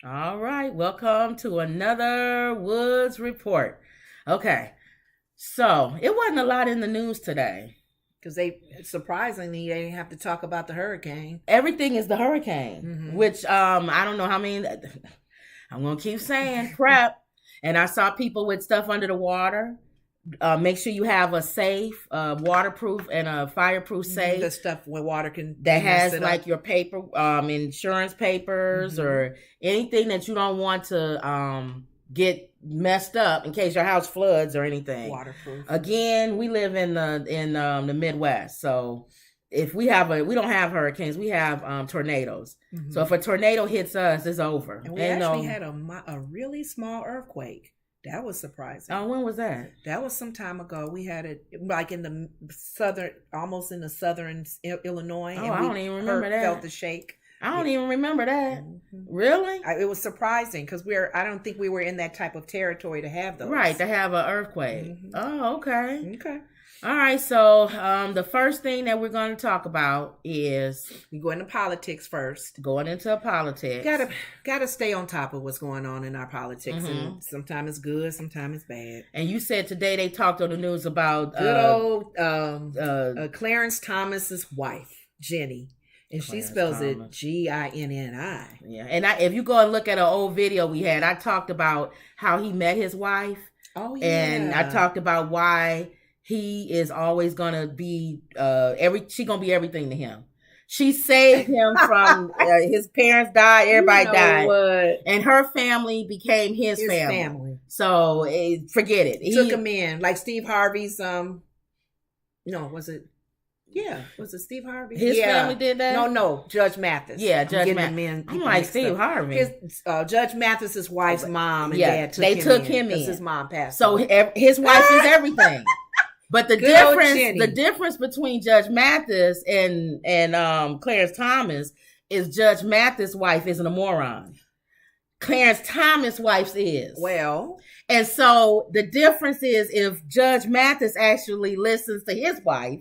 All right, welcome to another Woods Report. Okay, so it wasn't a lot in the news today. Because they surprisingly they didn't have to talk about the hurricane. Everything is the hurricane, which I don't know how many. I'm gonna keep saying prep, and I saw people with stuff under the water. Make sure you have a safe, waterproof, and a fireproof safe. The stuff where water can That has like your paper, insurance papers, or anything that you don't want to get messed up in case your house floods or anything. Waterproof. Again, we live in the Midwest, so if we don't have hurricanes, we have tornadoes. So if a tornado hits us, it's over. And we actually had a really small earthquake. That was surprising. Oh, when was that? That was some time ago. We had it like in the southern, almost in the southern Illinois. Oh, I don't even remember that. Felt the shake. I don't even remember that. Really? It was surprising because I don't think we were in that type of territory to have those. Right, to have an earthquake. Oh, okay. Okay. All right, so the first thing that we're going to talk about is we go into politics first. Going into politics, gotta stay on top of what's going on in our politics, and sometimes it's good, sometimes it's bad. And you said today they talked on the news about good old Clarence Thomas's wife, Ginni, and she spells it Ginni. Yeah, and if you go and look at an old video we had, I talked about how he met his wife. Oh yeah, and I talked about why. He is always gonna be she gonna be everything to him. She saved him from his parents died, everybody died, and her family became his family. So forget it. He took him in like Steve Harvey's. No, was it? Yeah, was it Steve Harvey? His family did that. No, Judge Mathis. Yeah, Judge Mathis. I'm like Steve Harvey. Judge Mathis's wife's mom and dad took him in. His mom passed. So his wife is everything. But the difference between Judge Mathis and Clarence Thomas is Judge Mathis' wife isn't a moron. Clarence Thomas' wife is. Well. And so the difference is if Judge Mathis actually listens to his wife,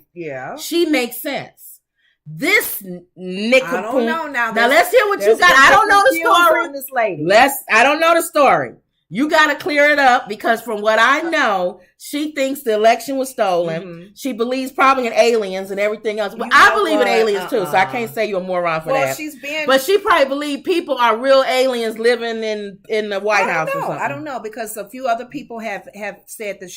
she makes sense. This nickel. I don't know now. Now let's hear what you got. I don't know the story. This lady. I don't know the story. You got to clear it up because from what I know, she thinks the election was stolen. She believes probably in aliens and everything else. But I believe in aliens too, so I can't say you're a moron for that. But she probably believes people are real aliens living in the White House or something. I don't know because a few other people have said that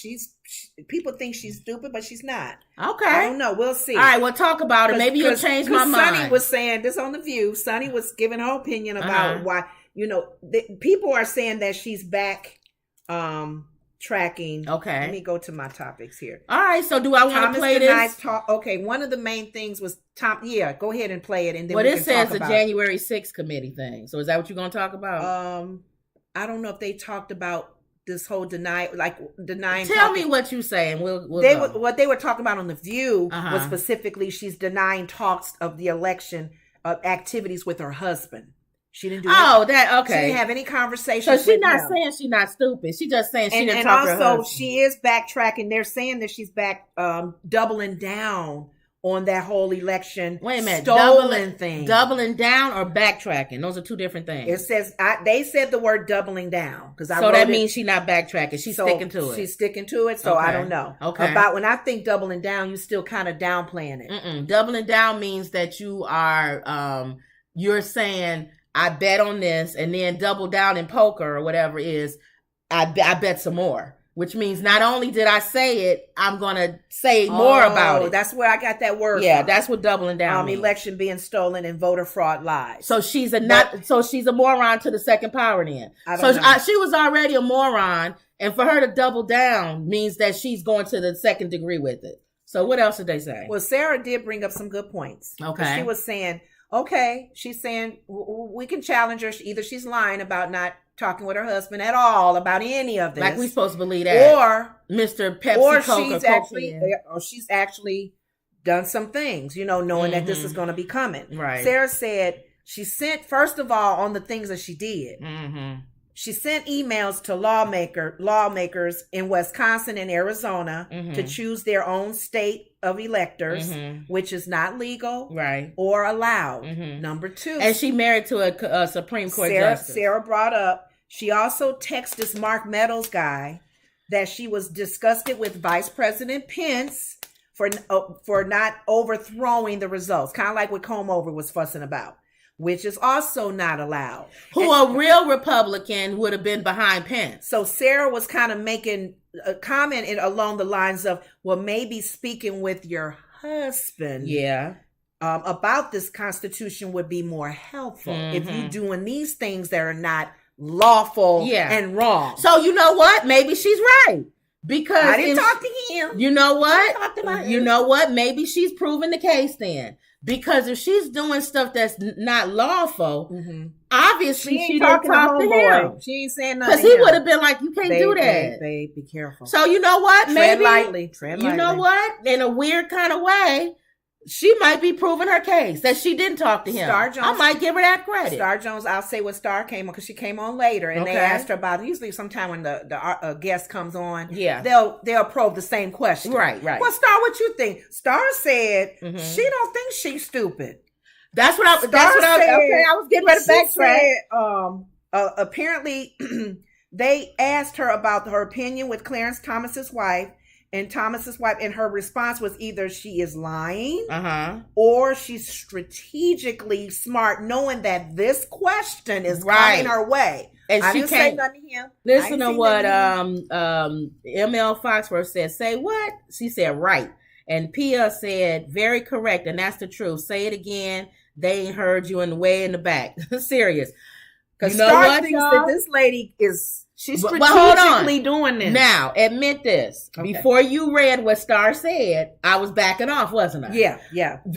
people think she's stupid, but she's not. Okay. I don't know. We'll see. All right, we'll talk about it. Maybe you'll change my mind. Sonny was saying this on The View. Sonny was giving her opinion about why. People are saying that she's back tracking. Okay. Let me go to my topics here. All right. So do I want to play this? Okay. One of the main things was Yeah, go ahead and play it. And then it says the January 6th committee thing. So is that what you're going to talk about? I don't know if they talked about this whole denying. Tell me what you're saying. What they were talking about on The View was specifically she's denying talks of the election activities with her husband. She didn't do okay. She didn't have any conversation. So she's not saying she's not stupid. She's just saying she didn't talk to her husband. And also, she is backtracking. They're saying that she's back doubling down on that whole election. Wait a minute, stolen thing. Doubling down or backtracking? Those are two different things. It says they said the word doubling down so that means she's not backtracking. She's sticking to it. She's sticking to it. So I don't know. Okay. About when I think doubling down, you still kind of downplaying it. Doubling down means that you are you're saying, I bet on this, and then double down in poker or whatever it is, I bet some more. Which means not only did I say it, I'm going to say more about it. That's where I got that word from. That's what doubling down means. Election being stolen and voter fraud lies. So she's she's a moron to the second power then. She was already a moron, and for her to double down means that she's going to the second degree with it. So what else did they say? Well, Sarah did bring up some good points. Okay. She was saying, she's saying we can challenge her. Either she's lying about not talking with her husband at all about any of this, like we supposed to believe that, or Mr. Pepsi, she's actually done some things, knowing that this is going to be coming. Right. Sarah said she sent first of all on the things that she did. She sent emails to lawmakers in Wisconsin and Arizona to choose their own state of electors, which is not legal or allowed. Number 2. And she married to a Supreme Court justice. Sarah brought up, she also texted this Mark Meadows guy that she was disgusted with Vice President Pence for not overthrowing the results, kind of like what Comover was fussing about, which is also not allowed. A real Republican would have been behind Pence. So Sarah was kind of making a comment along the lines of, well, maybe speaking with your husband about this Constitution would be more helpful if you're doing these things that are not lawful and wrong. So you know what? Maybe she's right. Because I didn't talk to him. You know what? You know what? Maybe she's proven the case then. Because if she's doing stuff that's not lawful, obviously she don't talk to him. She ain't saying nothing. Because he would have been like, you can't do that. Babe, be careful. So you know what? Tread Maybe lightly. You know what? In a weird kind of way, she might be proving her case that she didn't talk to him. Star Jones, I might give her that credit. Star Jones, I'll say what Star came on because she came on later, and they asked her about. Usually, sometime when the guest comes on, they'll probe the same question. Right. Well, Star, what you think? Star said she don't think she's stupid. That's what I was getting ready to backtrack. Apparently, they asked her about her opinion with Clarence Thomas's wife. And her response was either she is lying or she's strategically smart, knowing that this question is coming her way. And I she didn't say nothing to him. Listen to what ML Foxworth said. Say what? She said right. And Pia said very correct. And that's the truth. Say it again. They ain't heard you in the way in the back. Serious. Because Star thinks that this lady is... She's strategically doing this. Now, admit this. Okay. Before you read what Star said, I was backing off, wasn't I? Yeah.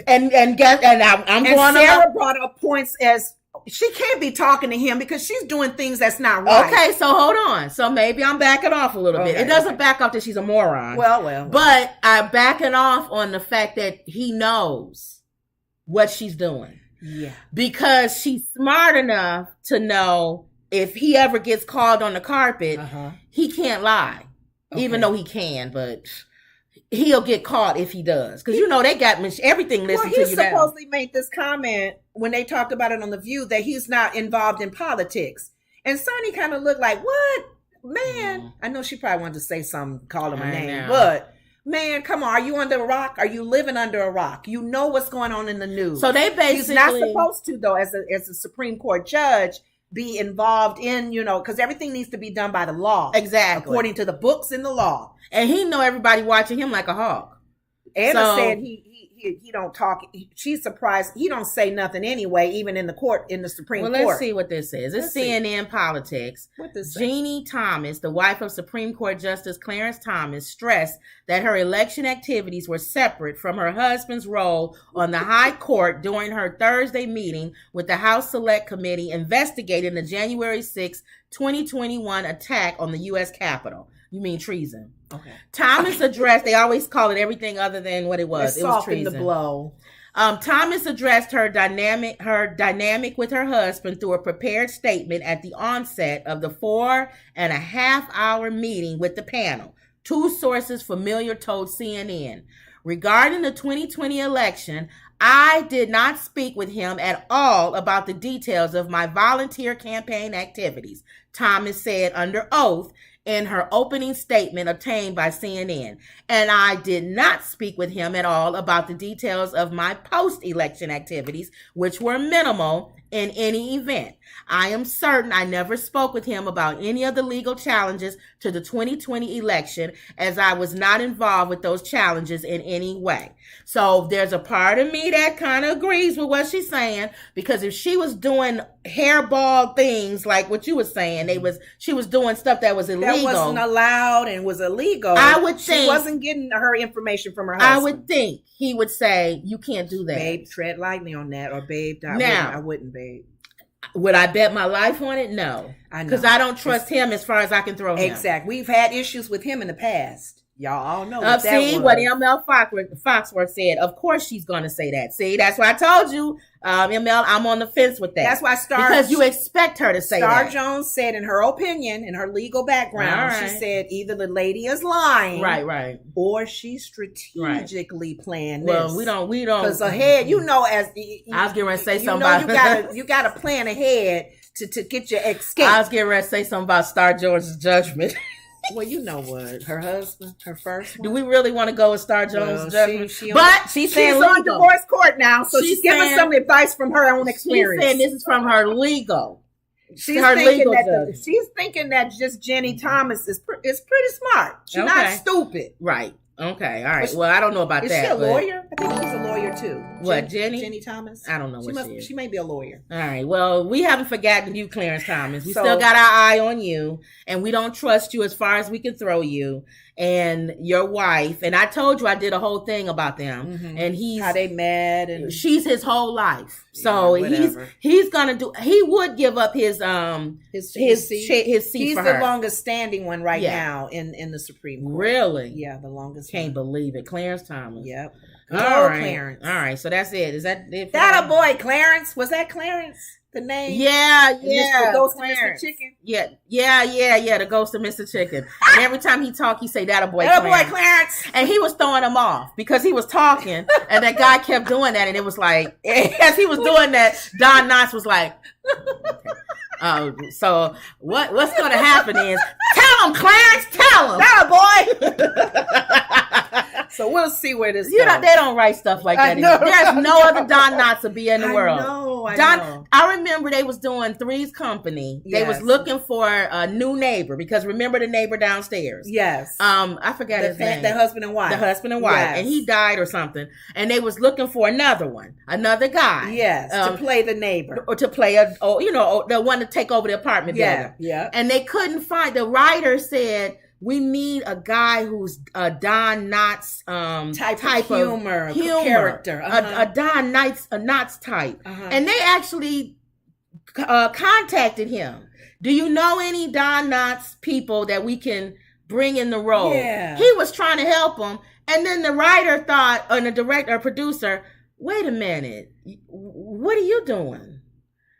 And Sarah brought up points as she can't be talking to him because she's doing things that's not right. Okay, so hold on. So maybe I'm backing off a little bit. It doesn't back off that she's a moron. Well. But I'm backing off on the fact that he knows what she's doing. Yeah. Because she's smart enough to know if he ever gets called on the carpet, he can't lie. Even though he can, but he'll get caught if he does. Because, they got everything listened to you now. He supposedly made this comment when they talked about it on The View that he's not involved in politics. And Sonny kind of looked like, what? Man. I know she probably wanted to say something, call him a name. But, man, come on. Are you under a rock? Are you living under a rock? You know what's going on in the news. So they basically... He's not supposed to, though, as a Supreme Court judge, be involved in, because everything needs to be done by the law. Exactly. According to the books and the law. And he know everybody watching him like a hawk. Anna said he don't talk. She's surprised. He don't say nothing anyway, even in the Supreme Court. Well, let's see what this is. It's CNN Politics. What this Ginni Thomas, the wife of Supreme Court Justice Clarence Thomas, stressed that her election activities were separate from her husband's role on the High Court during her Thursday meeting with the House Select Committee investigating the January 6, 2021 attack on the U.S. Capitol. You mean treason. Okay. Thomas addressed, they always call it everything other than what it was. It was treason. The blow. Thomas addressed her dynamic with her husband through a prepared statement at the onset of the 4.5-hour meeting with the panel. Two sources familiar told CNN. Regarding the 2020 election, I did not speak with him at all about the details of my volunteer campaign activities, Thomas said under oath in her opening statement obtained by CNN. And I did not speak with him at all about the details of my post-election activities, which were minimal in any event. I am certain I never spoke with him about any of the legal challenges to the 2020 election, as I was not involved with those challenges in any way. So there's a part of me that kind of agrees with what she's saying, because if she was doing hairball things like what you were saying, she was doing stuff that was illegal. That wasn't allowed and was illegal. I would think she wasn't getting her information from her husband. I would think he would say, you can't do that. Babe, tread lightly on that. Or babe, I wouldn't, babe. Would I bet my life on it? No. I know. Because I don't trust him as far as I can throw him. Exactly. We've had issues with him in the past. Y'all all know what see what ML Foxworth said. Of course she's going to say that. See, that's why I told you, ML, I'm on the fence with that. That's why because you expect her to say that. Star Jones said in her opinion, in her legal background, she said either the lady is lying, right, or she's strategically planning this. Well, we don't because ahead, as I was getting ready to say something about you got to plan ahead to get your escape. I was getting ready to say something about Star Jones' judgment. Well, you know what? Her husband, her first one. Do we really want to go with Star Jones' judgment? She's on divorce court now, so she's giving some advice from her own experience. She's saying this is from her legal. She's thinking that just Ginni Thomas is pretty smart. She's not stupid. Right. Okay. All right. Well, I don't know about that. Is she a lawyer? I think she's a lawyer too. What, Ginni? Ginni Thomas? I don't know what she is. She may be a lawyer. All right. Well, we haven't forgotten you, Clarence Thomas. We still got our eye on you, and we don't trust you as far as we can throw you and your wife. And I told you I did a whole thing about them, and how they met, and she's his whole life. So he's gonna do. He would give up his seat. He's for the her. longest standing one right now in the Supreme Court. Really? Yeah, the longest. Can't believe it, Clarence Thomas. Yep. All right. Clarence. All right. So that's it. Is that it? That a boy, Clarence? Was that Clarence? The name? Yeah. The ghost of Mr. Chicken? Yeah. The ghost of Mr. Chicken. And every time he talk, he say, that a boy, that Clarence. Boy, Clarence. And he was throwing him off because he was talking and that guy kept doing that. And it was like, as he was doing that, Don Knotts was like, okay. So what's going to happen is, tell him, Clarence, tell him. That a boy. So we'll see where this goes. They don't write stuff like that. There's no other Don Knotts to be in the world. I know. I remember they was doing Three's Company. Yes. They was looking for a new neighbor because remember the neighbor downstairs? Yes. I forgot his name. The husband and wife. The husband and wife. Yes. And he died or something. And they was looking for another guy. Yes. To play the neighbor. Or to play the one to take over the apartment building. Yeah. And they couldn't find, the writer said, we need a guy who's a Don Knotts type of humor character, a Don Knotts type, and they actually contacted him. Do you know any Don Knotts people that we can bring in the role? Yeah. He was trying to help him, and then the writer thought, or the director or producer, wait a minute, what are you doing?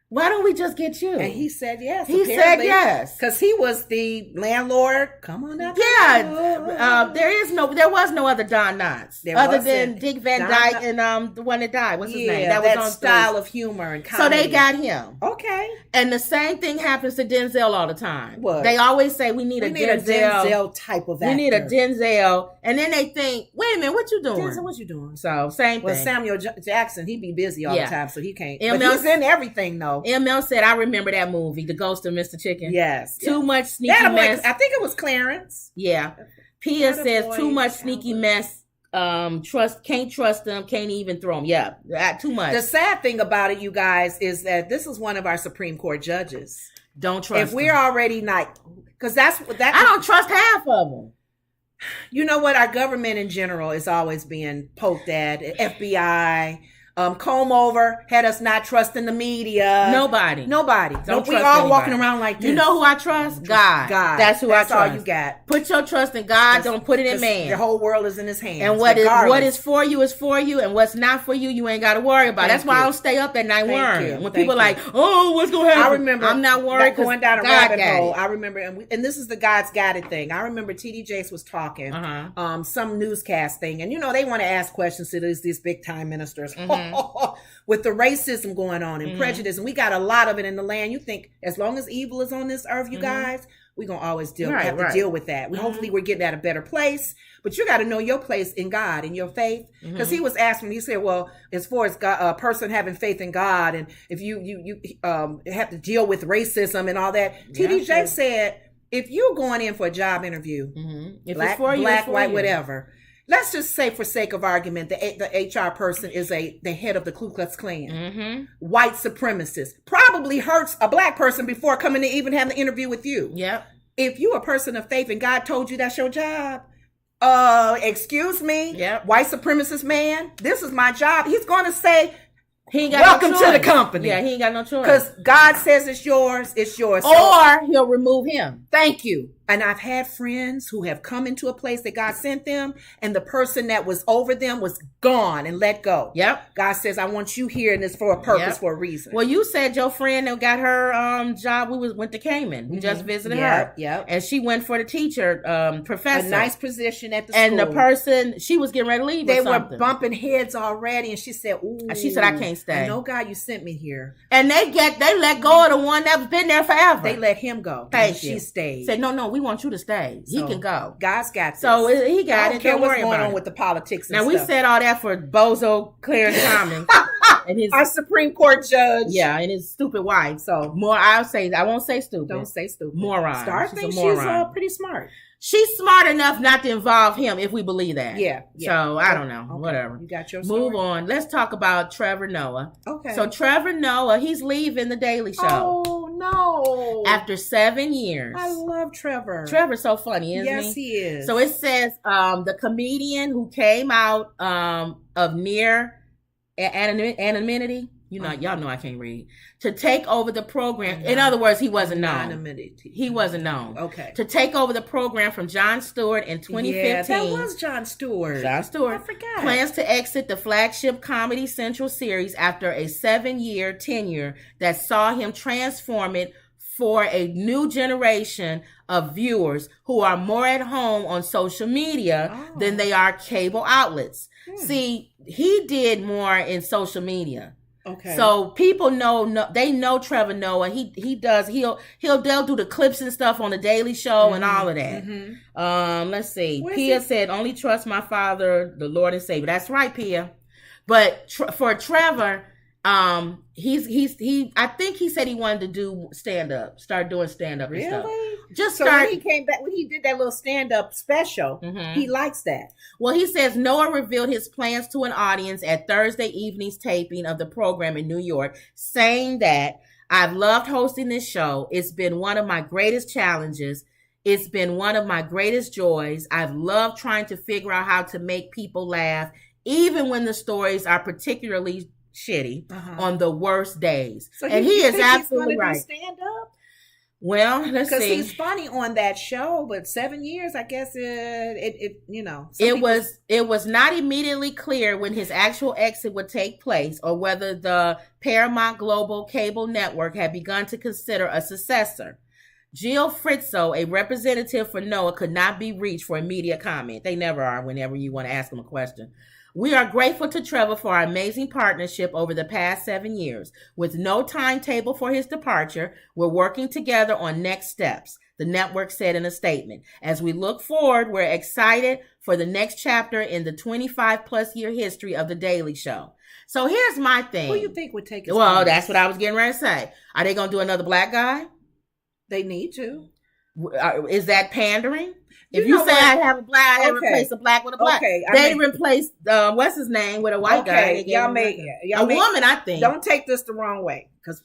Why don't we just get you? And he said yes. He said yes. Because he was the landlord. Come on down. Yeah. There was no other Don Knotts. Other than Dick Van Dyke and the one that died. What's his name? That was on style of humor and comedy. So they got him. Okay. And the same thing happens to Denzel all the time. What? They always say we need a Denzel type of actor. We need a Denzel. And then they think, wait a minute, what you doing? Denzel, what you doing? So same thing. Well, Samuel Jackson, he be busy all the time, so he can't. But he's in everything though. ML said, I remember that movie, The Ghost of Mr. Chicken. Yes. Too much sneaky mess. I think it was Clarence. Yeah. Pia says, too much sneaky mess. Can't trust them, can't even throw them. Yeah, too much. The sad thing about it, you guys, is that this is one of our Supreme Court judges. Don't trust if we're already not, because that's that. I don't trust half of them. You know what? Our government in general is always being poked at. FBI, comb over, had us not trusting the media. Nobody. We all anybody. Walking around like this. You know who I trust? God. That's who I trust. That's all you got. Put your trust in God. Don't put it in man. The whole world is in his hands. And what is for you is for you, and what's not for you, you ain't got to worry about. That's why I don't stay up at night worrying. When people are like, oh, what's going to happen? I remember. I'm not worried. Going down a rabbit hole. I remember, and this is the God's got it thing. I remember T.D. Jakes was talking, some newscast thing, and they want to ask questions to these big time ministers. With the racism going on and prejudice, and we got a lot of it in the land. You think as long as evil is on this earth, you guys, we're going to always have to deal with that. Hopefully we're getting at a better place, but you got to know your place in God and your faith. Because he was asking, he said, well, as far as God, a person having faith in God, and if you have to deal with racism and all that, T.D. Jakes said, if you're going in for a job interview, if black, white, whatever, let's just say, for sake of argument, the HR person is the head of the Ku Klux Klan. White supremacist. Probably hurts a black person before coming to even have the interview with you. Yep. If you're a person of faith and God told you that's your job, excuse me, white supremacist man, this is my job. He's going to say, welcome to the company. Yeah, he ain't got no choice. Because God says it's yours, it's yours. Or he'll remove him. Thank you. And I've had friends who have come into a place that God sent them, and the person that was over them was gone and let go. Yep. God says, I want you here, and it's for a purpose, for a reason. Well, you said your friend that got her job, went to Cayman. We just visited her. Yep. And she went for the teacher, professor. A nice position at the school. And the person, she was getting ready to leave. They were bumping heads already, and she said, ooh. She said, I can't stay. I know, God, you sent me here. And they let go of the one that's been there forever. They let him go. Thank you. She stayed. Said, no, we want you to stay. He can go. God's got this. So he got it. Don't worry about it. With the politics and now, stuff. we said all that for Bozo Clarence Thomas. And his, our Supreme Court judge. Yeah, and his stupid wife. So I won't say stupid. Don't say stupid. Moron. Star thinks she's pretty smart. She's smart enough not to involve him, if we believe that. Yeah. So I don't know. Okay. Whatever. You got your story? Move on. Let's talk about Trevor Noah. Okay. So Trevor Noah, he's leaving the Daily Show. Oh no! After 7 years. I love Trevor. Trevor's so funny, isn't he? Yes, he is. So it says the comedian who came out of near anonymity. Y'all know I can't read. To take over the program. In other words, he wasn't known. Anonymity. He wasn't known. Okay. To take over the program from Jon Stewart in 2015. Yeah, that was Jon Stewart. Jon Stewart. I forgot. Plans to exit the flagship Comedy Central series after a 7-year tenure that saw him transform it for a new generation of viewers who are more at home on social media than they are cable outlets. See, he did more in social media. Okay. So people they know Trevor Noah. They'll do the clips and stuff on the Daily Show and all of that. Mm-hmm. Let's see. Pia said, only trust my Father, the Lord and Savior. That's right, Pia. But for Trevor, I think he said he wanted to do start doing stand up and stuff. When he came back, when he did that little stand up special, he likes that. Well, he says Noah revealed his plans to an audience at Thursday evening's taping of the program in New York, saying that I've loved hosting this show. It's been one of my greatest challenges. It's been one of my greatest joys. I've loved trying to figure out how to make people laugh, even when the stories are particularly shitty on the worst days. So and he is absolutely right. Stand up? Well, let's see. Because he's funny on that show, but 7 years, I guess it was not immediately clear when his actual exit would take place or whether the Paramount Global cable network had begun to consider a successor. Jill Fritzo, a representative for Noah, could not be reached for immediate comment. They never are whenever you want to ask them a question. We are grateful to Trevor for our amazing partnership over the past 7 years. With no timetable for his departure, we're working together on next steps, the network said in a statement. As we look forward, we're excited for the next chapter in the 25-plus year history of The Daily Show. So here's my thing. Who do you think would take his Well, place? That's what I was getting ready to say. Are they going to do another black guy? They need to. Is that pandering? If you say I have a black, I replace a black with a black. They replaced what's his name with a white guy. Y'all woman, I think. Don't take this the wrong way, because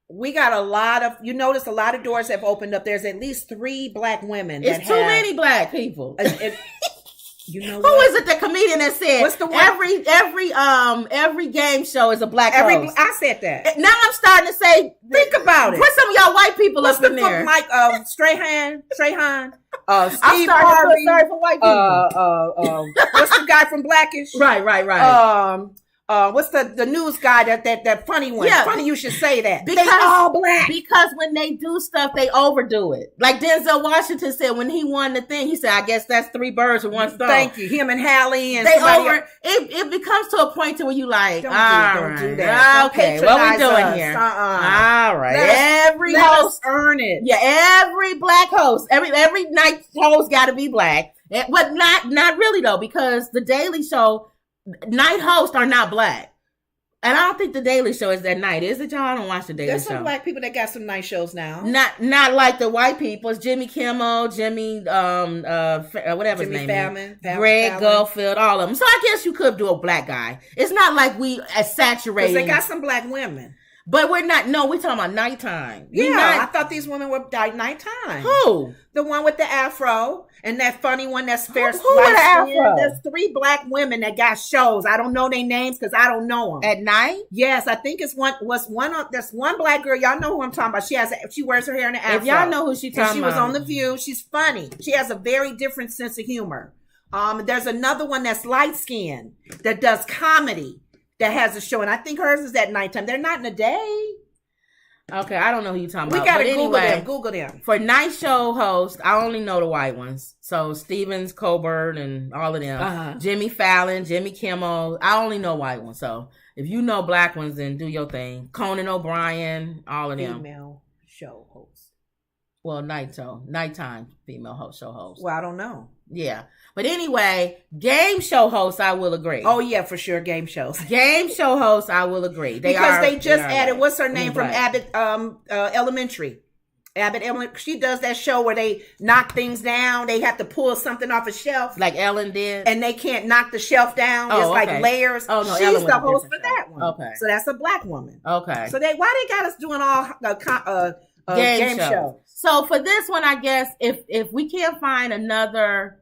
we got a lot of. You notice a lot of doors have opened up. There's at least 3 black women. It's too many black people. You know who is it? The comedian that said what's the one? every game show is a black host. I said that. Now I'm starting to say, think about it. Put some of y'all white people up in there. Mike Strahan, Steve I'm starting to feel sorry for white people. What's the guy from Blackish? Right. What's the news guy that funny one? Yeah. Funny you should say that. Because, they all black. Because when they do stuff, they overdo it. Like Denzel Washington said when he won the thing, he said, I guess that's 3 birds with 1 stone. Thank you. Him and Hallie and it becomes to a point to where you like, don't do that. Okay, what we doing here? All right. Every host earn it. Yeah, every black host, every night host got to be black. But not really though, because the Daily Show night hosts are not black. And I don't think the Daily Show is that night, is it, y'all? I don't watch the Daily Show. There's some black people that got some night shows now. Not like the white people. It's Jimmy Kimmel, Jimmy whatever his name is. Greg Gulfield, all of them. So I guess you could do a black guy. It's not like we are saturated. Because they got some black women. But we're not. No, we're talking about nighttime. I thought these women were nighttime. Who? The one with the afro and that funny one that's fair. Who with the afro? There's 3 black women that got shows. I don't know their names because I don't know them. At night? Yes, I think it's one. There's one black girl. Y'all know who I'm talking about. She wears her hair in the afro. If y'all know who she talking about, she was on The View. She's funny. She has a very different sense of humor. There's another one that's light skinned that does comedy. That has a show, and I think hers is at nighttime. They're not in the day. Okay, I don't know who you're talking about. We gotta Google them. For night show hosts, I only know the white ones. So Stevens, Colbert, and all of them. Jimmy Fallon, Jimmy Kimmel. I only know white ones. So if you know black ones, then do your thing. Conan O'Brien, all of them. Female show hosts. Well, nighttime female show host. Well, I don't know. Yeah. But anyway, game show hosts, I will agree. Oh, yeah, for sure. Game shows. Game show hosts, I will agree. They just added, what's her name from Abbott Elementary? Abbott Elementary. She does that show where they knock things down. They have to pull something off a shelf. Like Ellen did. And they can't knock the shelf down. It's like layers. Oh, no, she's the host for that one. Okay. So that's a black woman. Okay. So why they got us doing all game shows? So for this one, I guess, if we can't find another...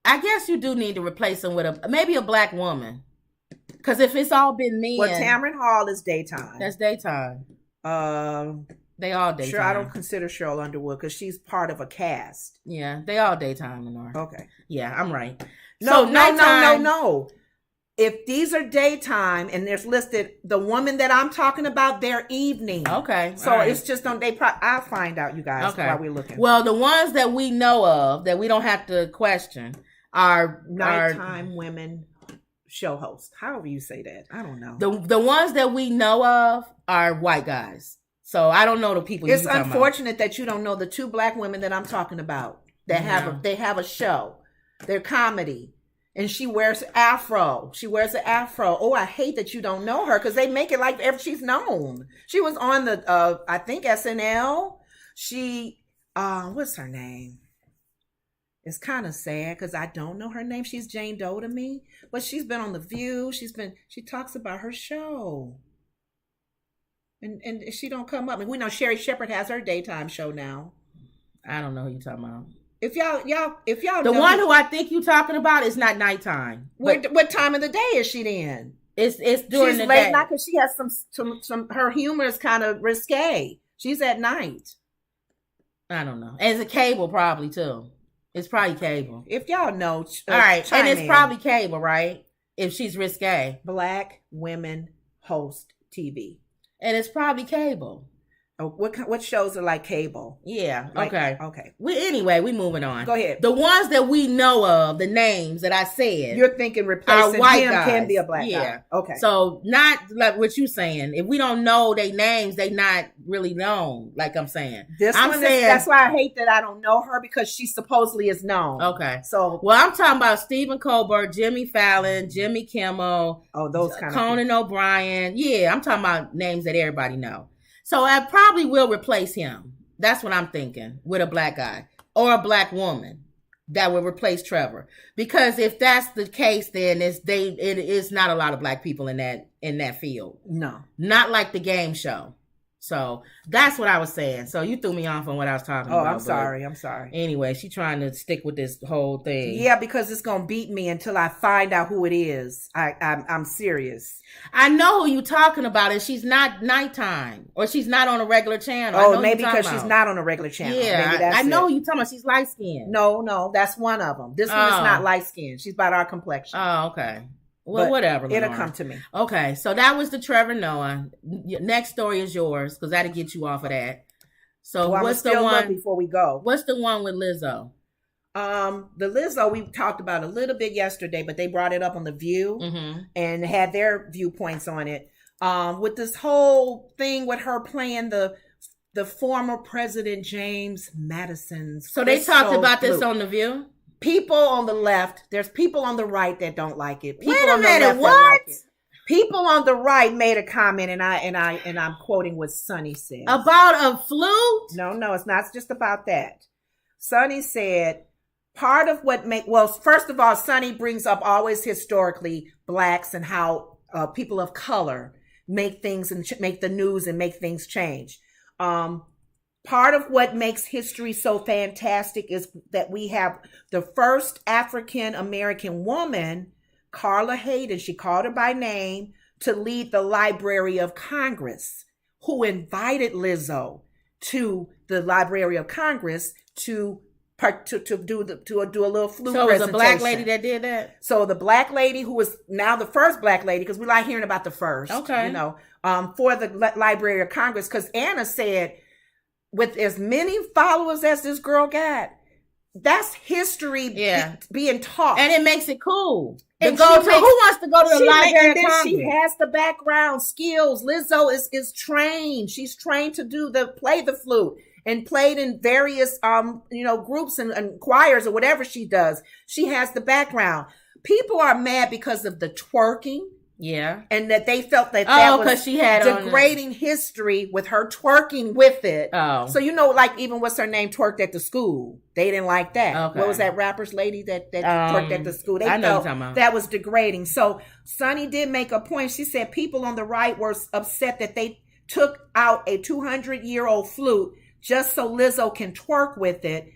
I guess you do need to replace them with maybe a black woman. Because if it's all been men... Well, Tamron Hall is daytime. That's daytime. They all daytime. Sure, I don't consider Cheryl Underwood because she's part of a cast. Yeah, they all daytime, Lenore. Okay. Yeah, I'm right. No. If these are daytime and there's listed the woman that I'm talking about, they're evening. Okay. So it's just I'll find out, you guys, while we're looking. Well, the ones that we know of that we don't have to question are nighttime women show hosts. However you say that. I don't know. The ones that we know of are white guys. So I don't know the people. It's unfortunate that you don't know the 2 black women that I'm talking about that have a show. They're comedy. And she wears afro. Oh, I hate that you don't know her because they make it like she's known. She was on the I think SNL. She what's her name? It's kind of sad because I don't know her name. She's Jane Doe to me, but she's been on The View. She talks about her show. And she don't come up. And we know Sherry Shepherd has her daytime show now. I don't know who you're talking about. If y'all the one who I think you're talking about is not nighttime. What time of the day is she then? It's during the late day. night because she has some. Her humor is kind of risque. She's at night. I don't know. And it's a cable probably too. It's probably cable. If y'all know, all right, and it's probably cable, right? If she's risque, black women host TV, and it's probably cable. What shows are like cable? Yeah. Like, okay. We moving on. Go ahead. The ones that we know of, the names that I said. You're thinking replacing white him guys. Can be a black guy. Okay. So not like what you saying. If we don't know their names, they not really known. Like I'm saying. That's why I hate that I don't know her because she supposedly is known. Okay. So I'm talking about Stephen Colbert, Jimmy Fallon, Jimmy Kimmel. Those kind of Conan O'Brien. Yeah, I'm talking about names that everybody know. So I probably will replace him. That's what I'm thinking, with a black guy or a black woman that will replace Trevor. Because if that's the case, then it is not a lot of black people in that field. No, not like the game show. So that's what I was saying. So you threw me off on what I was talking about. I'm sorry. Anyway, she's trying to stick with this whole thing. Yeah, because it's going to beat me until I find out who it is. I'm serious. I know who you're talking about, and she's not nighttime, or she's not on a regular channel. Oh, maybe because she's not on a regular channel. Yeah, I know who you're talking about. She's light skinned. No, that's one of them. This one is not light skinned. She's about our complexion. Oh, okay. Well, whatever. It'll come to me. Okay, so that was the Trevor Noah. Next story is yours because that'll get you off of that. So what's the one before we go? What's the one with Lizzo? The Lizzo we talked about a little bit yesterday, but they brought it up on The View and had their viewpoints on it. With this whole thing with her playing the former President James Madison's. So they talked about this on The View? People on the left, there's people on the right that don't like it. People Wait a on minute, the left what? don't like it. People on the right made a comment, and I'm quoting what Sonny said about a flute. No, it's not just about that. Sonny said part of what first of all, Sonny brings up always historically blacks and how people of color make things and make the news and make things change. Part of what makes history so fantastic is that we have the first African American woman, Carla Hayden, she called her by name, to lead the Library of Congress, who invited Lizzo to the Library of Congress to do a little flute presentation. So it was a black lady that did that? So the black lady who was now the first black lady, because we like hearing about the first, okay, for the Library of Congress, because Anna said, with as many followers as this girl got, that's history being taught. And it makes it cool. Who wants to go to the Library of Congress? She has the background skills. Lizzo is trained. She's trained to play the flute and played in various groups and choirs or whatever she does. She has the background. People are mad because of the twerking. Yeah. And that they felt that was she had degrading history with her twerking with it. Oh. So, like even what's her name twerked at the school. They didn't like that. Okay. What was that rapper's lady that twerked at the school? They felt that was degrading. So Sonny did make a point. She said people on the right were upset that they took out a 200-year-old flute just so Lizzo can twerk with it.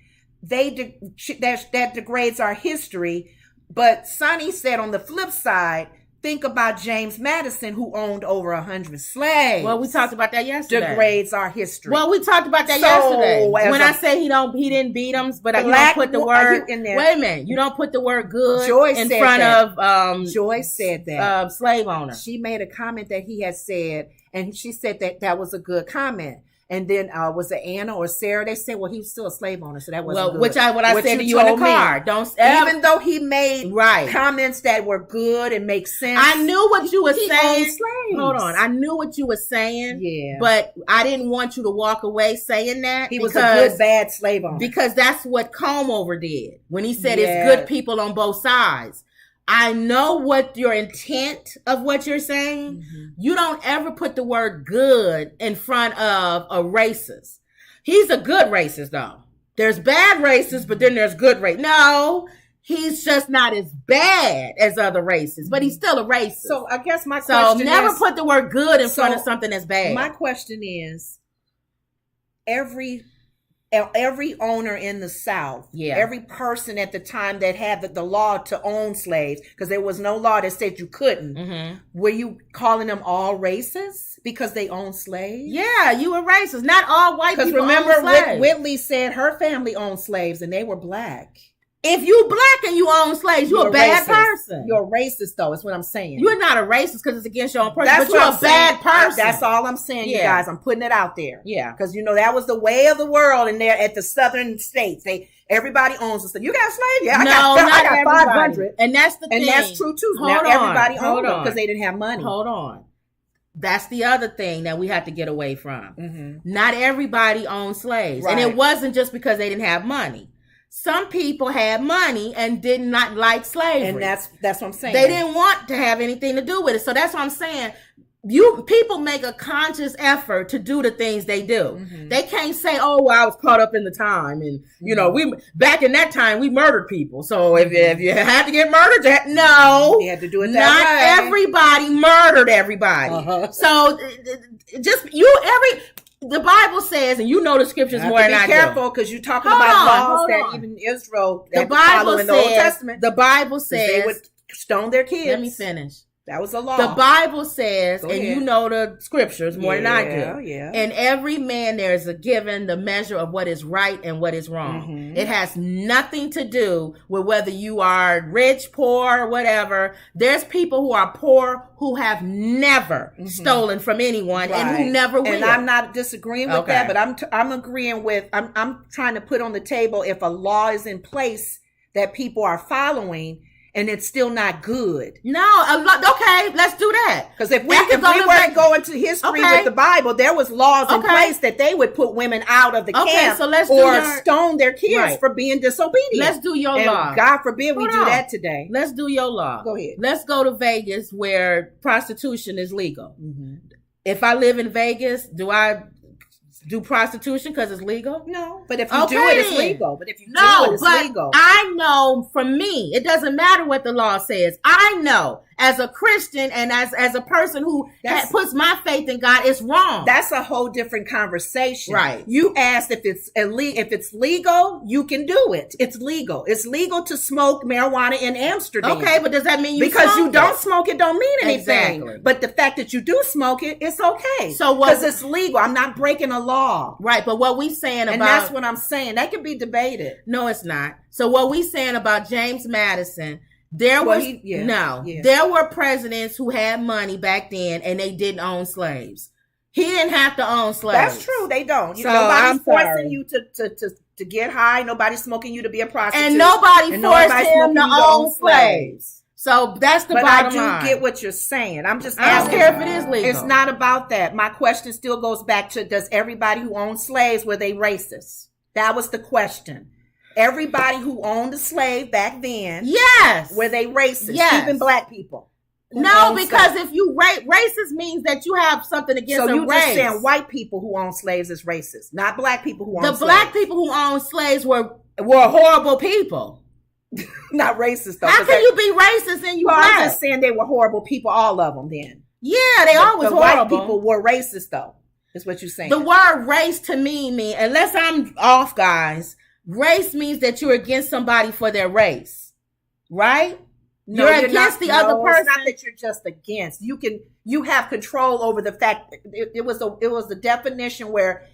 That degrades our history. But Sonny said on the flip side, think about James Madison, who owned over 100 slaves. Well, we talked about that yesterday. Degrades our history. Well, we talked about that yesterday. When I say he didn't beat them, but you don't put the word in there. Wait a minute, you don't put the word good in front of Joyce said that slave owner. She made a comment that he had said, and she said that was a good comment. And then was it Anna or Sarah? They said, well, he was still a slave owner, so that wasn't good. What I said to you in the car. Even though he made comments that were good and make sense. I knew what you were saying. Slaves. Hold on. I knew what you were saying. Yeah. But I didn't want you to walk away saying that. He was a good, bad slave owner. Because that's what Comover did. When he said it's good people on both sides. I know what your intent of what you're saying. Mm-hmm. You don't ever put the word good in front of a racist. He's a good racist, though. There's bad racists, but then there's good racists. No, he's just not as bad as other racists, but he's still a racist. So I guess my question is... So never put the word good in front of something that's bad. My question is, every owner in the South, every person at the time that had the law to own slaves, because there was no law that said you couldn't, were you calling them all racist because they owned slaves? Yeah, you were racist. Not all white people owned slaves. Because remember, Whitley said her family owned slaves and they were black. If you black and you own slaves, you're a bad person. You're a racist, though, is what I'm saying. You're not a racist because it's against your own person, but you're a bad person. That's all I'm saying, you guys. I'm putting it out there. Yeah. Because, that was the way of the world in there at the southern states. Everybody owns a slave. You got slaves? Yeah, I got 500. And that's the thing. And that's true, too. Everybody owned them because they didn't have money. Hold on. That's the other thing that we have to get away from. Mm-hmm. Not everybody owned slaves. Right. And it wasn't just because they didn't have money. Some people had money and did not like slavery. And that's what I'm saying. They didn't want to have anything to do with it. So that's what I'm saying. People make a conscious effort to do the things they do. Mm-hmm. They can't say, "Oh, well, I was caught up in the time," and we back in that time we murdered people. So if you had to get murdered, no, you had to do it that way. Not everybody murdered everybody. Uh-huh. So the Bible says, and the scriptures more than I do. Be careful because you're talking about laws that even Israel follow in the Old Testament. The Bible says they would stone their kids. Let me finish. That was a law. The Bible says, and you know the scriptures more than I do. Yeah. And every man there is given the measure of what is right and what is wrong. Mm-hmm. It has nothing to do with whether you are rich, poor, whatever. There's people who are poor who have never stolen from anyone and who never will. And I'm not disagreeing with that, but I'm agreeing with, I'm trying to put on the table if a law is in place that people are following and it's still not good. No, okay, let's do that. Because if we weren't going to history with the Bible, there was laws in place that they would put women out of the camp stone their kids for being disobedient. Let's do your law. God forbid we do that today. Let's do your law. Go ahead. Let's go to Vegas where prostitution is legal. Mm-hmm. If I live in Vegas, do I do prostitution because it's legal? No, but if you do it, it's legal. But if you do it, it's legal. I know from me, it doesn't matter what the law says. I know as a Christian and as a person who puts my faith in God, it's wrong. That's a whole different conversation. Right. You asked if it's legal, you can do it. It's legal. It's legal to smoke marijuana in Amsterdam. Okay, but does that mean because you don't smoke it don't mean anything. Exactly. But the fact that you do smoke it, it's okay. So because it's legal. I'm not breaking a law. Right, but what we saying about... And that's what I'm saying. That can be debated. No, it's not. So what we saying about James Madison... There were presidents who had money back then and they didn't own slaves. He didn't have to own slaves. That's true. They don't. Nobody's forcing you to get high. Nobody's smoking you to be a prostitute. And nobody forced him to own slaves. So that's the bottom line. But I do get what you're saying. I'm just asking. I don't care if it is legal. It's not about that. My question still goes back to, does everybody who owned slaves, were they racist? That was the question. Everybody who owned a slave back then, yes, were they racist? Yes. Even black people. No, because if you racist means that you have something against a race. So you just saying white people who own slaves is racist, not black people who own slaves. The black people who owned slaves were horrible people. Not racist though. How can you be racist and you black? I'm just saying they were horrible people, all of them. Then they always horrible. White people were racist though. Is what you're saying. The word race to me unless I'm off, guys. Race means that you're against somebody for their race, right? No, you're against the other person. It's not that you're just against. You have control over the fact that it was the definition where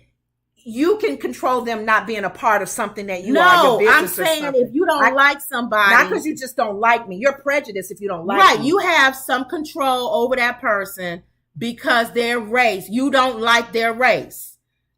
you can control them not being a part of something that you are. No, I'm saying if you don't like somebody, not because you just don't like me. You're prejudiced if you don't like me. Right, you have some control over that person because their race. You don't like their race.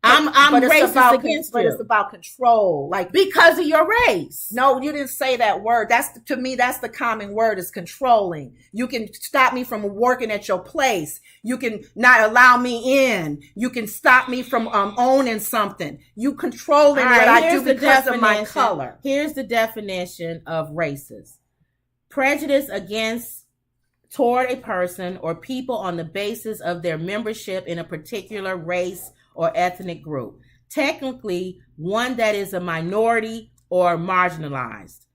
I'm racist against you. But it's about control. Like because of your race. No, you didn't say that word. To me, that's the common word is controlling. You can stop me from working at your place. You can not allow me in. You can stop me from owning something. You controlling what I do because of my color. Here's the definition of racist. Prejudice toward a person or people on the basis of their membership in a particular race or ethnic group. Technically, one that is a minority or marginalized.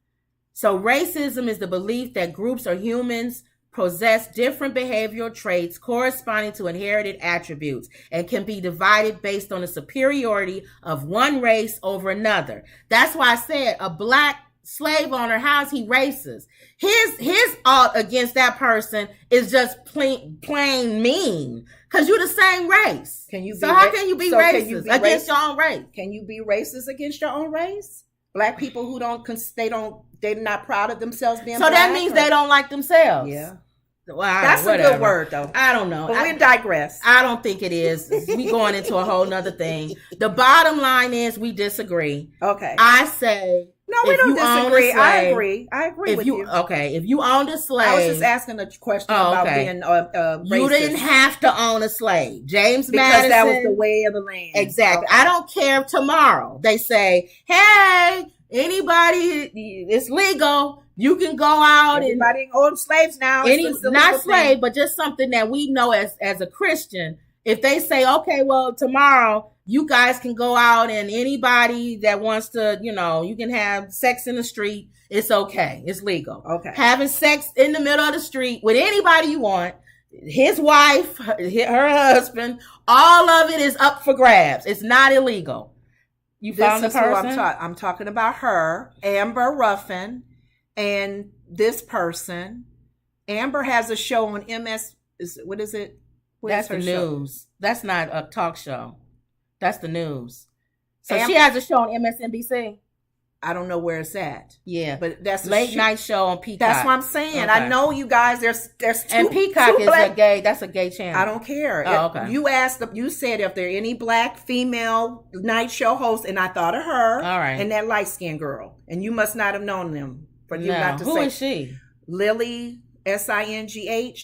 So racism is the belief that groups or humans possess different behavioral traits corresponding to inherited attributes and can be divided based on the superiority of one race over another. That's why I said a black slave owner, how's he racist? His alt against that person is just plain mean. Because you're the same race. How can you be racist against your own race? Can you be racist against your own race? Black people who they're not proud of themselves being black. So that means they don't like themselves. Yeah. Well, that's a good word, though. I don't know. But we digress. I don't think it is. We going into a whole nother thing. The bottom line is we disagree. Okay. I say... No, we don't disagree. I agree with you. Okay, if you owned a slave... I was just asking a question about being racist. You didn't have to own a slave. James Madison... Because that was the way of the land. Exactly. Okay. I don't care if tomorrow they say, hey, anybody, it's legal. You can go out Everybody own slaves now. Not slave, but just something that we know as a Christian. If they say, okay, well, tomorrow... You guys can go out and anybody that wants to, you can have sex in the street. It's okay. It's legal. Okay. Having sex in the middle of the street with anybody you want, his wife, her husband, all of it is up for grabs. It's not illegal. You found the person? I'm talking about her, Amber Ruffin, and this person. Amber has a show on MS. What is it? That's the news. That's not a talk show. That's the news. So she has a show on MSNBC. I don't know where it's at. Yeah, but that's a late night show on Peacock. That's what I'm saying. Okay. I know you guys. There's two, and Peacock is a gay. That's a gay channel. I don't care. Oh, okay. You said if there are any black female night show hosts, and I thought of her. All right. And that light skinned girl, and you must not have known them. Who is she? Lily Singh,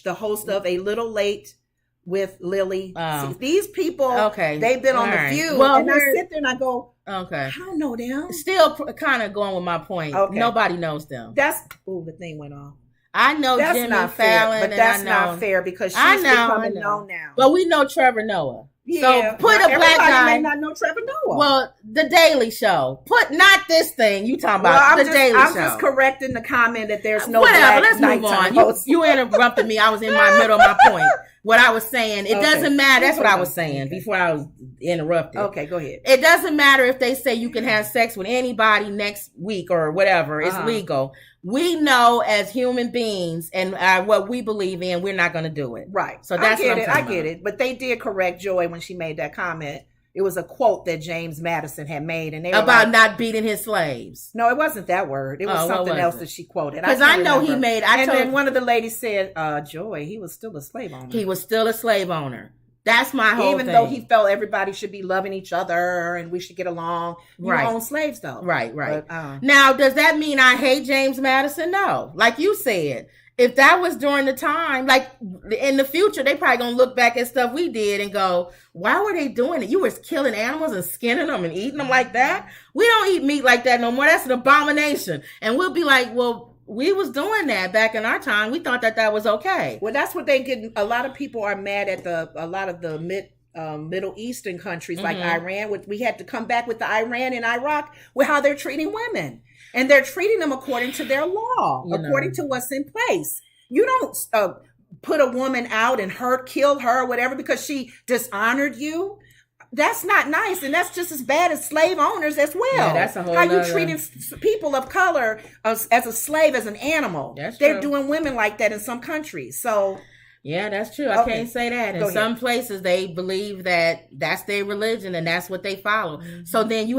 the host of A Little Late with Lily. These people, they've been on The View. Well, and I sit there and I go, I don't know them. Still kind of going with my point. Okay. Nobody knows them. The thing went off. I know Jimmy Fallon, but that's not fair because she's becoming known now. But we know Trevor Noah. Yeah, so put a black guy. May not know Trevor Noah. Well, The Daily Show. Put not this thing you talking about. Daily Show. I'm just correcting the comment that there's no whatever. Black Let's move on. You interrupted me. I was in my middle of my point. What I was saying, it doesn't matter. That's what I was saying before I was interrupted. Okay, go ahead. It doesn't matter if they say you can have sex with anybody next week or whatever. It's legal. We know as human beings and what we believe in, we're not going to do it. Right. So that's what I get it. But they did correct Joy when she made that comment. It was a quote that James Madison had made, and they were about not beating his slaves. No, it wasn't that word. It was something else that she quoted. Because I know he made. Then one of the ladies said, "Joy, he was still a slave owner. He was still a slave owner. That's my whole Even though he felt everybody should be loving each other and we should get along. You own slaves, though. Right. But, now, does that mean I hate James Madison? No. Like you said, if that was during the time, like in the future, they probably gonna look back at stuff we did and go, why were they doing it? You was killing animals and skinning them and eating them like that? We don't eat meat like that no more. That's an abomination. And we'll be like, well, we was doing that back in our time. We thought that was okay. Well, that's what they get. A lot of people are mad at a lot of the Middle Eastern countries like Iran. We had to come back with the Iran and Iraq with how they're treating women. And they're treating them according to their law, according to what's in place. You don't put a woman out and kill her, whatever, because she dishonored you. That's not nice, and that's just as bad as slave owners as well. Yeah, that's a whole. How you treating people of color as a slave, as an animal? They're doing women like that in some countries. So. Yeah, that's true. I can't say that. In some places, they believe that that's their religion and that's what they follow. Mm-hmm. So then do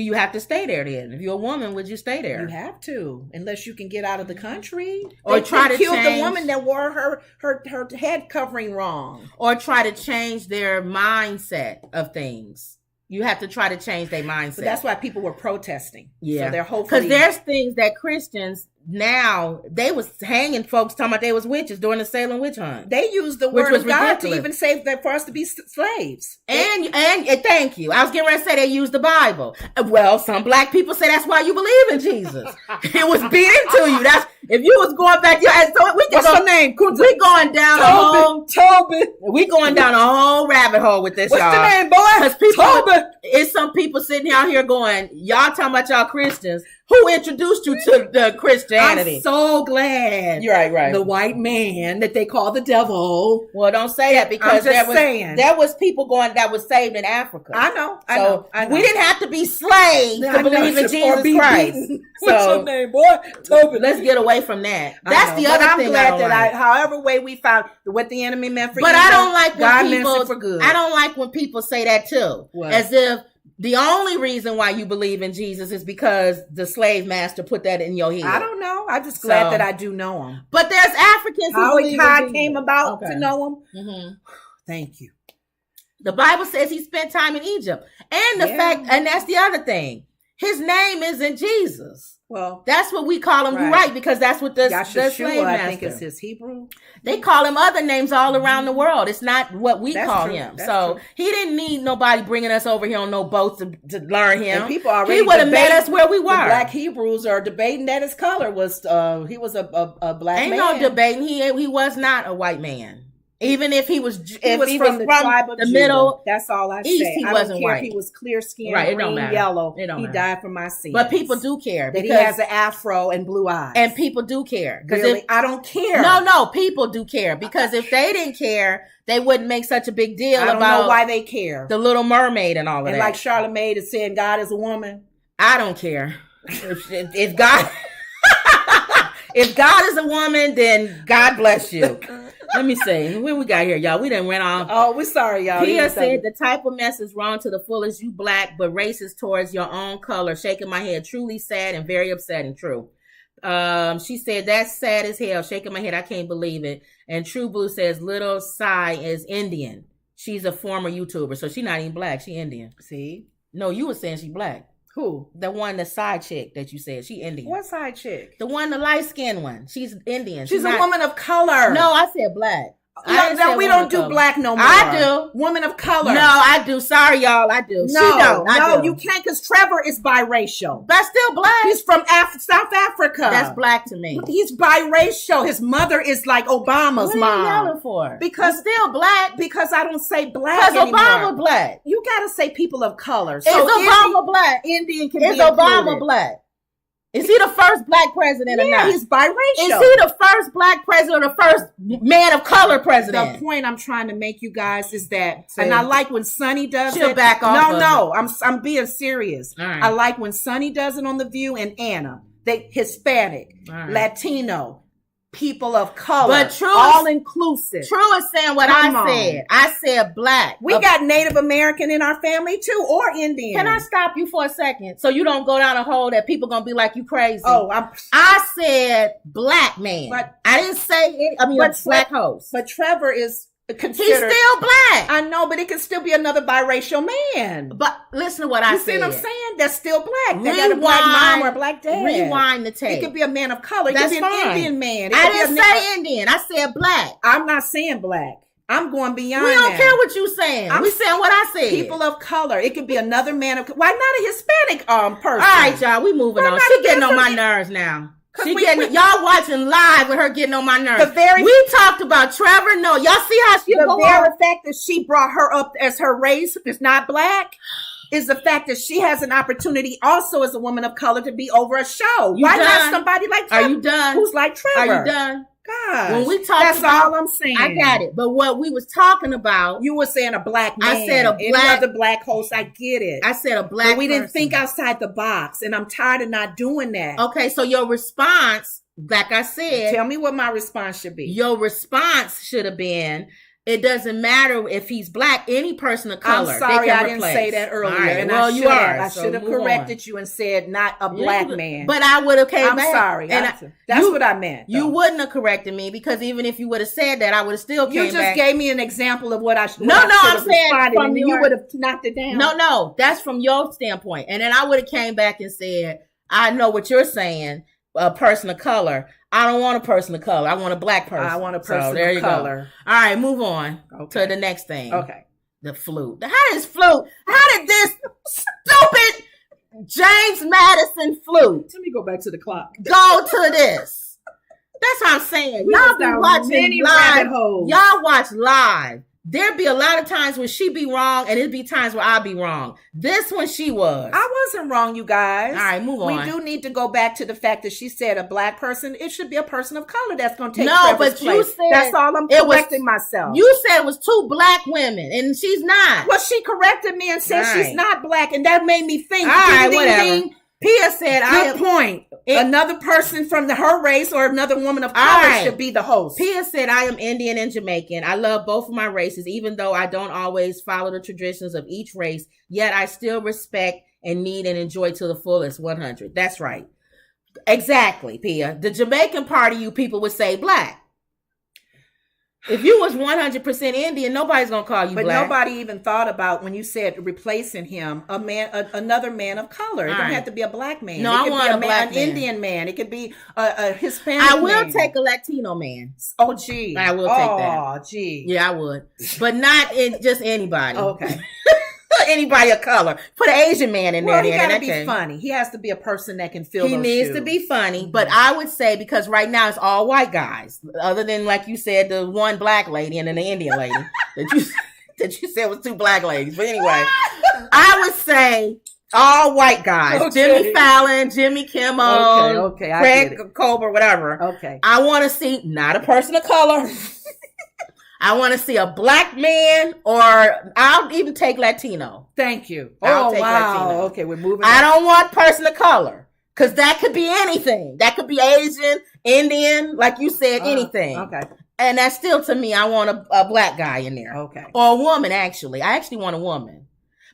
you have to stay there then? If you're a woman, would you stay there? You have to, unless you can get out of the country. Or try to kill the woman that wore her head covering wrong. Or try to change their mindset of things. You have to try to change their mindset. But that's why people were protesting. Yeah. So they're hopefully... Because there's things that Christians... Now, they was hanging folks talking about they was witches during the Salem witch hunt. They used the word of God to even say that for us to be slaves. And thank you. I was getting ready to say they used the Bible. Well, some black people say that's why you believe in Jesus. It was beat into you. That's if you was going back your ass. So we can What's her name? We going down we going down a whole rabbit hole with this, y'all. What's the name, boy? It's some people sitting out here going, y'all talking about y'all Christians. Who introduced you to the Christianity? I'm so glad. You're right. The white man that they call the devil. Well, don't say that because there was people that was saved in Africa. I know. We didn't have to be slaves to believe in Jesus Christ. What's your name, boy? Toby. Let's get away from that. That's the other thing. I'm glad that however way we found what the enemy meant for evil, I don't like when people for good. I don't like when people say that too, as if the only reason why you believe in Jesus is because the slave master put that in your head. I don't know. I'm just glad that I do know him. But there's Africans who believe how it came about to know him. Mm-hmm. Thank you. The Bible says he spent time in Egypt. And the fact, and that's the other thing. His name isn't Jesus. Well, that's what we call him. You're right, because that's what the slave master. I think it's his Hebrew. They call him other names all around the world. It's not what we call him. So he didn't need nobody bringing us over here on no boats to learn him. And people already he would have met us where we were. The black Hebrews are debating that his color was he was a black man. Ain't no debating. He was not a white man. Even if he was from the tribe of the Judah. Middle that's all I East, say. He I wasn't don't care white. If he was clear skinned, green, yellow. He died for my sins. But people do care that he has an afro and blue eyes, and people do care. Really? I don't care. No, people do care because if they didn't care, they wouldn't make such a big deal about. I don't know why they care. The Little Mermaid and all of that. And like Charlamagne is saying, God is a woman. I don't care. if God, if God is a woman, then God bless you. Let me see. What we got here, y'all? We done went off. Oh, we're sorry, y'all. Pia said the type of mess is wrong to the fullest. You black, but racist towards your own color. Shaking my head. Truly sad and very upsetting. True. She said that's sad as hell. Shaking my head. I can't believe it. And True Blue says Little Sai is Indian. She's a former YouTuber, so she's not even black. She Indian. See? No, you were saying she black. Who? The side chick that you said. She Indian. What side chick? The light-skinned one. She's Indian. She's a woman of color. No, I said black. No, we don't do black no more. I do. Woman of color. No, I do. Sorry, y'all. I do. No, you can't, because Trevor is biracial. That's still black. He's from South Africa. That's black to me. He's biracial. His mother is like Obama's mom. What are you yelling for? Because he's still black. Because I don't say black because anymore. Obama black. You gotta say people of color. So is Obama black? Indian can is be Obama included. Black? Is he the first black president or not? He's biracial. Is he the first black president or the first man of color president? The point I'm trying to make, you guys, is that, and I like when Sonny does She'll it. back off. No, I'm being serious. Right. I like when Sonny does it on The View, and Anna. They Hispanic, Latino, people of color, but True all inclusive. True is saying what I said. I said black. We got Native American in our family too, or Indian. Can I stop you for a second so you don't go down a hole that people gonna be like you crazy? Oh, I said black man, but I didn't say. Black host. But Trevor is considered. He's still black. I know, but it can still be another biracial man. But listen to what I said. You see what I'm saying? That's still black. They got a black mom or a black dad. Rewind the tape. It could be a man of color. It could be an Indian man. I didn't say Indian. I said black. I'm not saying black. I'm going beyond. We don't care what you saying. We saying what I said. People of color. It could be another man of. Why not a Hispanic person? All right, y'all. We moving on. She getting on my nerves now. Y'all watching live with her getting on my nerves. We talked about Trevor. No, y'all see how she the very fact that she brought her up as her race is not black is the fact that she has an opportunity also as a woman of color to be over a show. Why not somebody like Trevor? Are you done? Who's like Trevor? Are you done? God, when we talk, that's all I'm saying. I got it. But what we was talking about, you were saying a black man. I said a black. Any other black host, I get it. I said a black. But we didn't think outside the box, and I'm tired of not doing that. Okay, so your response, like I said, tell me what my response should be. Your response should have been, it doesn't matter if he's black, any person of color. I'm sorry, I didn't say that earlier. Right. And well, you are. I should have corrected you and said not a black man. But I would have came back. I'm sorry. That's what I meant. Though. You wouldn't have corrected me because even if you would have said that, I would have still came back. You just gave me an example of what I should. I'm saying from you would have knocked it down. No, that's from your standpoint. And then I would have came back and said, I know what you're saying. A person of color. I don't want a person of color. I want a black person. I want a person of color. All right, move on to the next thing. Okay. The flute. How did this stupid James Madison flute? Let me go back to the clock. Go to this. That's what I'm saying. Y'all be watching live. Y'all watch live. There'd be a lot of times when she be wrong, and it'd be times where I'll be wrong. This one she was. I wasn't wrong, you guys. All right, move on. We do need to go back to the fact that she said a black person. It should be a person of color that's going to take Trevor's place. You said that's all I'm correcting myself. You said it was two black women, and she's not. Well, she corrected me and said she's not black, and that made me think. All right, whatever. Pia said, good point. Another person from her race or another woman of color should be the host. Pia said, I am Indian and Jamaican. I love both of my races, even though I don't always follow the traditions of each race, yet I still respect and need and enjoy to the fullest 100. That's right. Exactly, Pia. The Jamaican part of you people would say black. If you was 100% Indian, nobody's gonna call you black. But nobody even thought about when you said replacing him, another man of color. It don't have to be a black man. No, I want a black man. An Indian man. It could be a Hispanic man. I will take a Latino man. Oh, gee. I will take that. Oh, gee. Yeah, I would. But not just anybody. Okay. Anybody of color. Put an Asian man in there. Well, he got to be funny. He has to be a person that can fill those shoes. He needs to be funny. But I would say, because right now it's all white guys, other than, like you said, the one black lady and then the Indian lady that you said was two black ladies. But anyway, I would say all white guys. Okay. Jimmy Fallon, Jimmy Kimmel, Craig Colbert, whatever. Okay. I want to see not a person of color. I want to see a black man, or I'll even take Latino. Thank you. I'll take Latino. Okay, we're moving I don't want person of color, because that could be anything. That could be Asian, Indian, like you said, anything. Okay. And that's still, to me, I want a black guy in there. Okay. Or a woman, actually. I actually want a woman.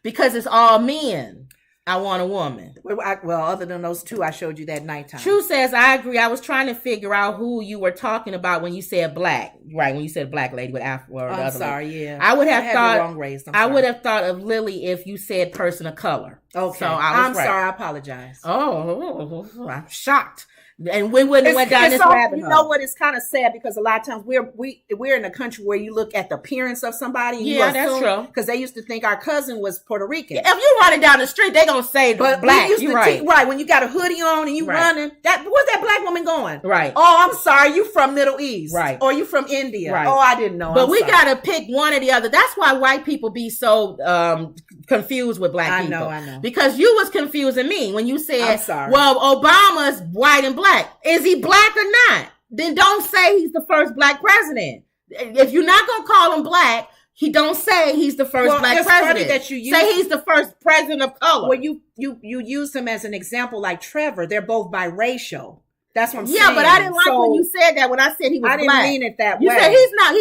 Because it's all men. I want a woman. Well, other than those two, I showed you that nighttime. True says, I agree. I was trying to figure out who you were talking about when you said black. Right, when you said black lady with Afro. I'm sorry, yeah. I would have thought, the wrong race. I would have thought of Lily if you said person of color. Okay. So I'm sorry. I apologize. Oh, I'm shocked. And we went down this rabbit hole. You know what? It's kind of sad because a lot of times we're in a country where you look at the appearance of somebody. And that's true. Because they used to think our cousin was Puerto Rican. If you running down the street, they gonna say black. You're right. Right. When you got a hoodie on and you running, where's that black woman going? Right. Oh, I'm sorry. You from Middle East. Right. Or you from India. Right. Oh, I didn't know. But we gotta pick one or the other. That's why white people be so confused with black people. I know. Because you was confusing me when you said, I'm sorry. Well, Obama's white and black. Is he black or not? Then don't say he's the first black president. If you're not gonna call him black, he don't say he's the first black president. Funny that you say he's the first president of color. Well, you use him as an example, like Trevor. They're both biracial. That's what I'm saying. Yeah, but I didn't like when you said that. When I said he was black, I didn't mean it that way. You said he's not.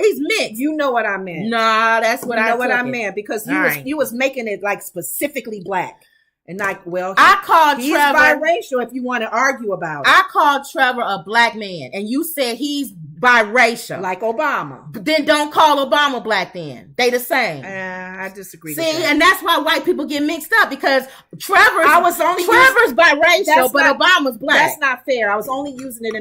He's mixed. You know what I meant. Nah, that's what I meant because you was making it like specifically black. And like, well, I called he's Trevor biracial if you want to argue about it. I called Trevor a black man, and you said he's biracial. Like Obama. But then don't call Obama black then. They the same. I disagree with that. And that's why white people get mixed up because Trevor's biracial, but Obama's black. That's not fair. I was only using it in